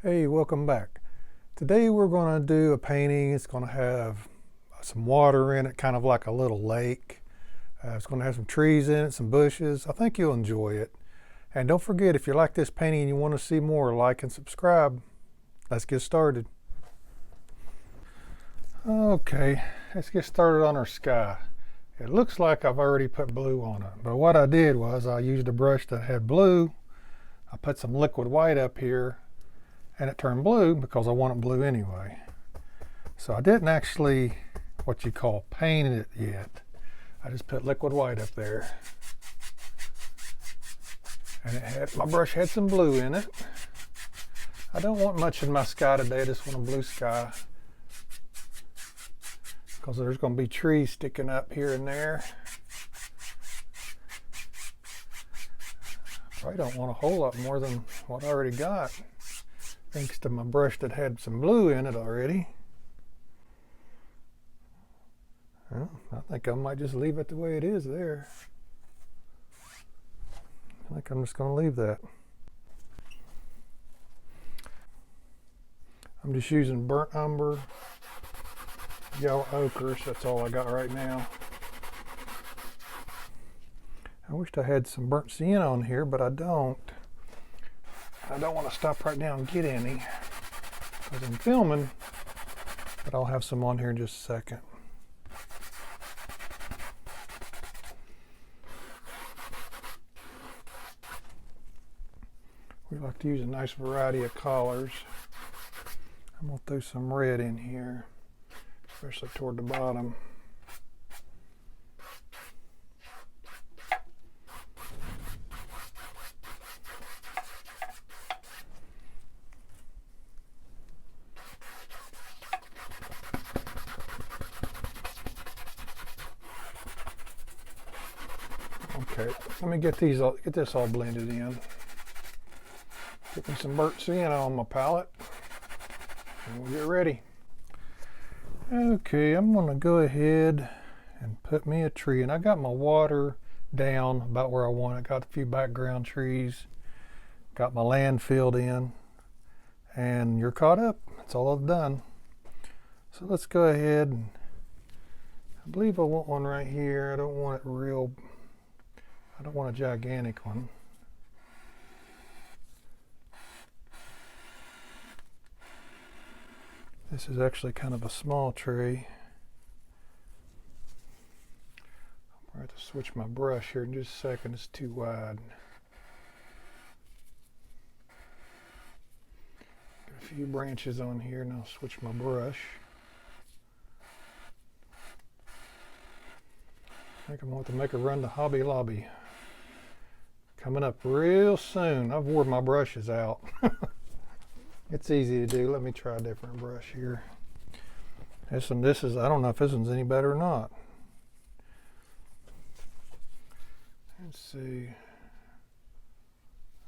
Hey, welcome back. Today we're going to do a painting. It's going to have some water in it, kind of like a little lake. It's going to have some trees in it, some bushes. I think you'll enjoy it. And don't forget, if you like this painting and you want to see more, like and subscribe. Let's get started. Okay, let's get started on our sky. It looks like I've already put blue on it, but what I did was I used a brush that had blue. I put some liquid white up here, and it turned blue because I want it blue anyway. So I didn't actually what you call paint it yet. I just put liquid white up there, and my brush had some blue in it. I don't want much in my sky today. I just want a blue sky because there's going to be trees sticking up here and there. Probably don't want a whole lot more than what I already got, thanks to my brush that had some blue in it already. Well, I think I might just leave it the way it is there. I think I'm just going to leave that. I'm just using burnt umber, yellow ochre, so that's all I got right now. I wished I had some burnt sienna on here, but I don't. I don't want to stop right now and get any because I'm filming, but I'll have some on here in just a second. We like to use a nice variety of colors. I'm going to throw some red in here, especially toward the bottom. Okay, let me get this all blended in. Get me some burnt sienna on my palette, and we'll get ready. Okay, I'm gonna go ahead and put me a tree, and I got my water down about where I want it. Got a few background trees, got my land filled in, and you're caught up. That's all I've done. So let's go ahead, and I believe I want one right here. I don't want a gigantic one. This is actually kind of a small tree. I'll have to switch my brush here in just a second. It's too wide. Got a few branches on here, and I'll switch my brush. I think I'm going to have to make a run to Hobby Lobby. Coming up real soon. I've wore my brushes out. It's easy to do. Let me try a different brush here. This is, I don't know if this one's any better or not. Let's see.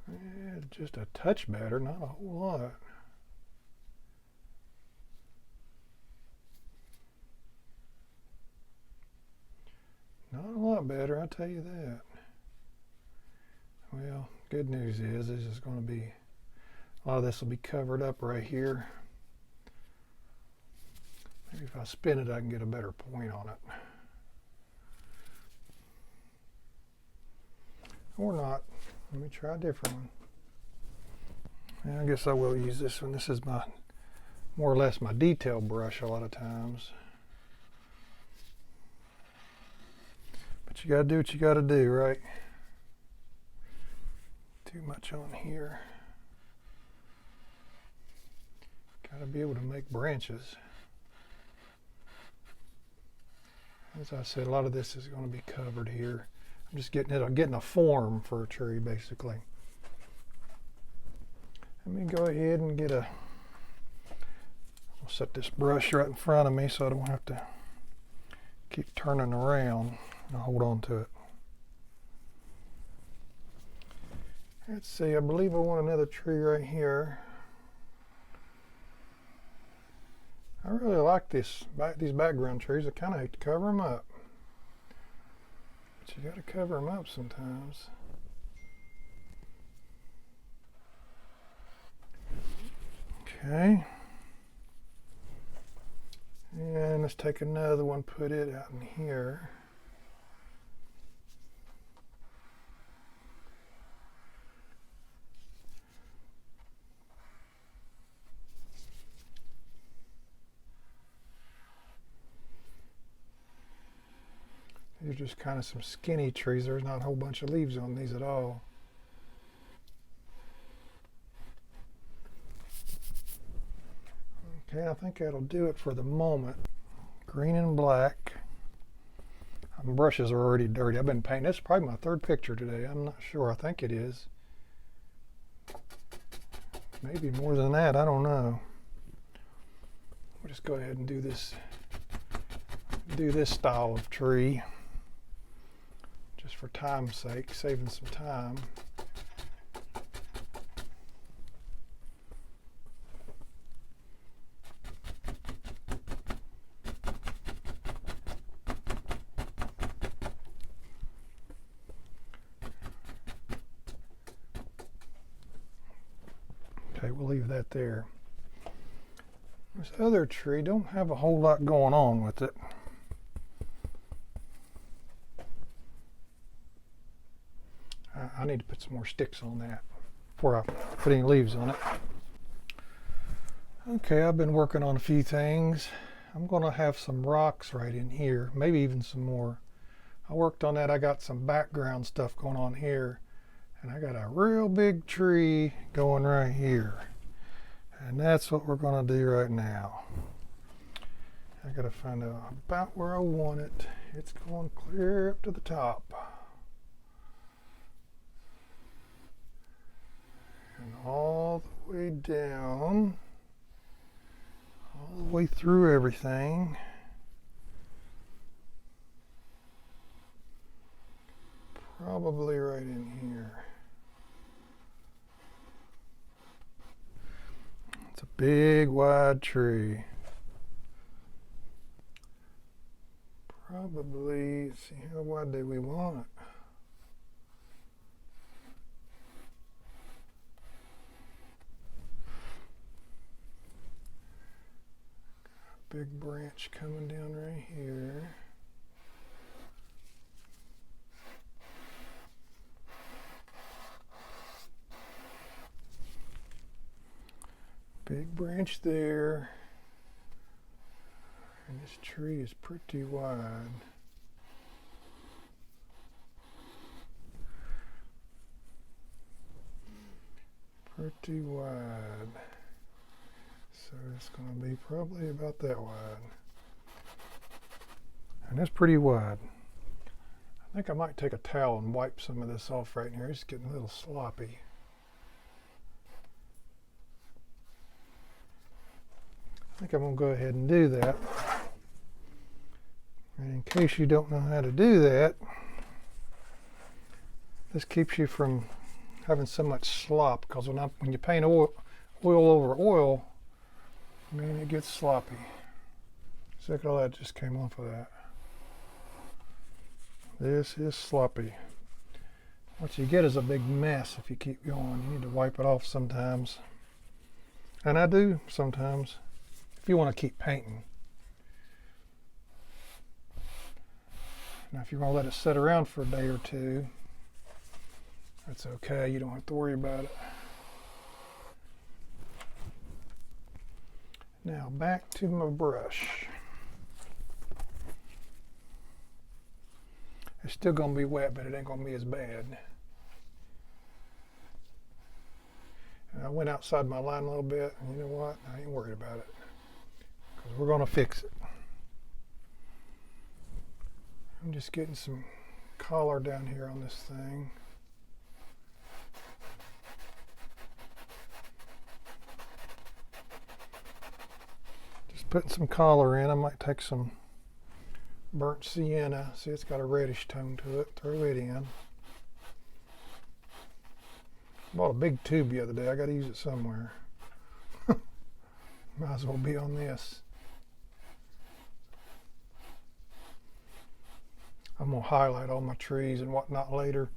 Yeah, just a touch better, not a whole lot. Not a lot better, I'll tell you that. Well, good news is this is going to be, a lot of this will be covered up right here. Maybe if I spin it, I can get a better point on it. Or not. Let me try a different one. Yeah, I guess I will use this one. This is my, more or less my detail brush a lot of times. But you gotta do what you gotta do, right? Too much on here. Gotta be able to make branches. As I said, a lot of this is going to be covered here. I'm just getting a form for a tree, basically. Let me go ahead and I'll set this brush right in front of me so I don't have to keep turning around. I'll hold on to it. Let's see, I believe I want another tree right here. I really like these background trees. I kind of hate to cover them up. But you got to cover them up sometimes. Okay. And let's take another one, put it out in here. These are just kind of some skinny trees. There's not a whole bunch of leaves on these at all. Okay, I think that'll do it for the moment. Green and black. My brushes are already dirty. I've been painting. This is probably my third picture today. I'm not sure. I think it is. Maybe more than that. I don't know. We'll just go ahead and do this style of tree. Just for time's sake, saving some time. Okay, we'll leave that there. This other tree don't have a whole lot going on with it. I need to put some more sticks on that before I put any leaves on it. Okay, I've been working on a few things. I'm going to have some rocks right in here, maybe even some more. I worked on that. I got some background stuff going on here, and I got a real big tree going right here. And that's what we're going to do right now. I got to find out about where I want it. It's going clear up to the top. And all the way down, all the way through everything. Probably right in here. It's a big, wide tree. Probably, let's see, how wide do we want it? Big branch coming down right here. Big branch there. And this tree is pretty wide. Pretty wide. So it's going to be probably about that wide. And that's pretty wide. I think I might take a towel and wipe some of this off right here. It's getting a little sloppy. I think I'm going to go ahead and do that. And in case you don't know how to do that, this keeps you from having so much slop, because when you paint oil over oil, I mean, it gets sloppy. So look at all that just came off of that. This is sloppy. What you get is a big mess if you keep going. You need to wipe it off sometimes. And I do sometimes, if you want to keep painting. Now if you're going to let it sit around for a day or two, that's okay. You don't have to worry about it. Now back to my brush. It's still going to be wet, but it ain't going to be as bad. And I went outside my line a little bit, and you know what? I ain't worried about it, because we're going to fix it. I'm just getting some color down here on this thing. Just putting some color in. I might take some burnt sienna. See, it's got a reddish tone to it. Throw it in. Bought a big tube the other day. I got to use it somewhere. Might as well be on this. I'm going to highlight all my trees and whatnot later.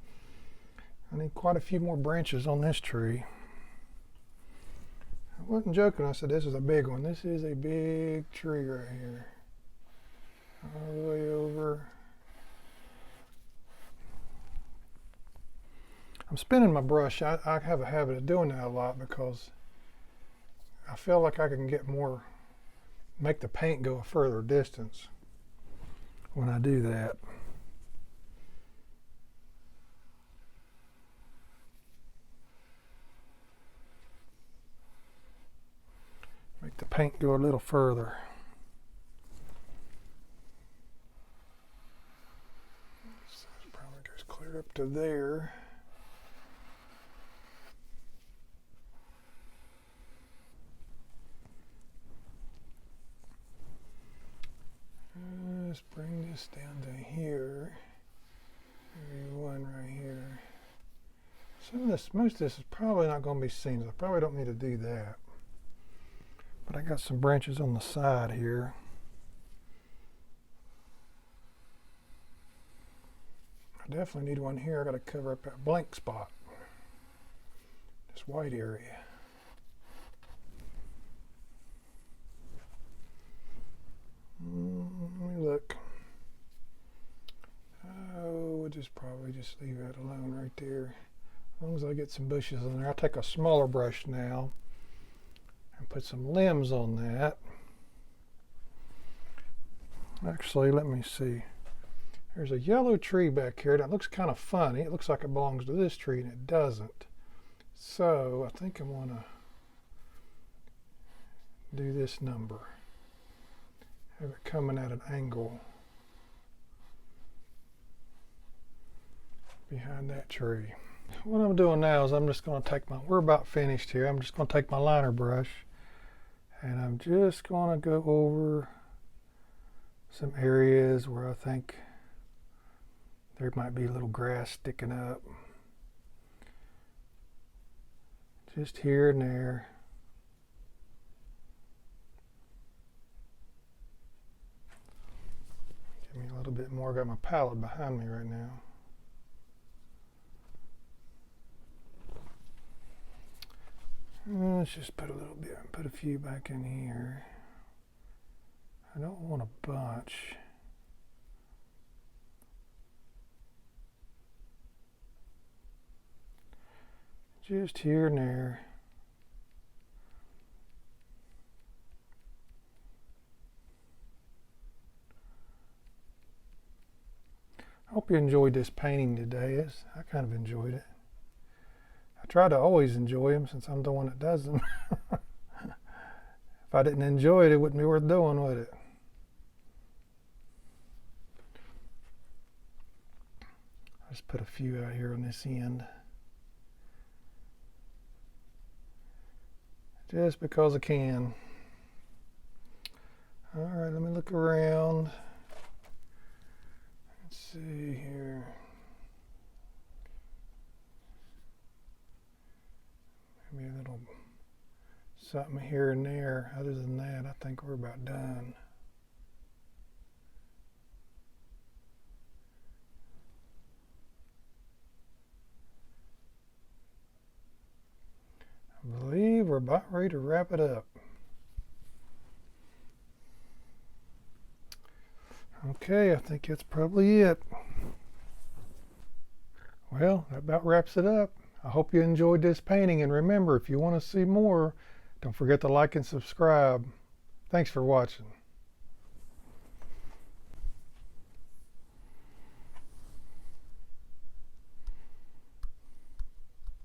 I need quite a few more branches on this tree. wasn't joking. I said this is a big one. This is a big tree right here. All the way over. I'm spinning my brush. I have a habit of doing that a lot because I feel like I can get more, make the paint go a further distance when I do that. Make the paint go a little further. So it probably goes clear up to there. Let's bring this down to here. Maybe one right here. Some of this, most of this is probably not going to be seen. So I probably don't need to do that. But I got some branches on the side here. I definitely need one here. I got to cover up that blank spot. This white area. Let me look. Oh, we'll just probably just leave that alone right there. As long as I get some bushes in there. I'll take a smaller brush now and put some limbs on that. Actually, let me see. There's a yellow tree back here that looks kind of funny. It looks like it belongs to this tree and it doesn't. So I think I'm going to do this number. Have it coming at an angle behind that tree. What I'm doing now is I'm just going to take my, we're about finished here. I'm just going to take my liner brush and I'm just going to go over some areas where I think there might be a little grass sticking up. Just here and there. Give me a little bit more. I got my palette behind me right now. Let's just put a little bit, put a few back in here. I don't want a bunch. Just here and there. I hope you enjoyed this painting today. I kind of enjoyed it. I try to always enjoy them since I'm the one that does them. If I didn't enjoy it, it wouldn't be worth doing, would it? I just put a few out here on this end. Just because I can. All right, let me look around. Let's see here. Maybe a little something here and there. Other than that, I think we're about done. I believe we're about ready to wrap it up. Okay, I think that's probably it. Well, that about wraps it up. I hope you enjoyed this painting, and remember, if you want to see more, don't forget to like and subscribe. Thanks for watching.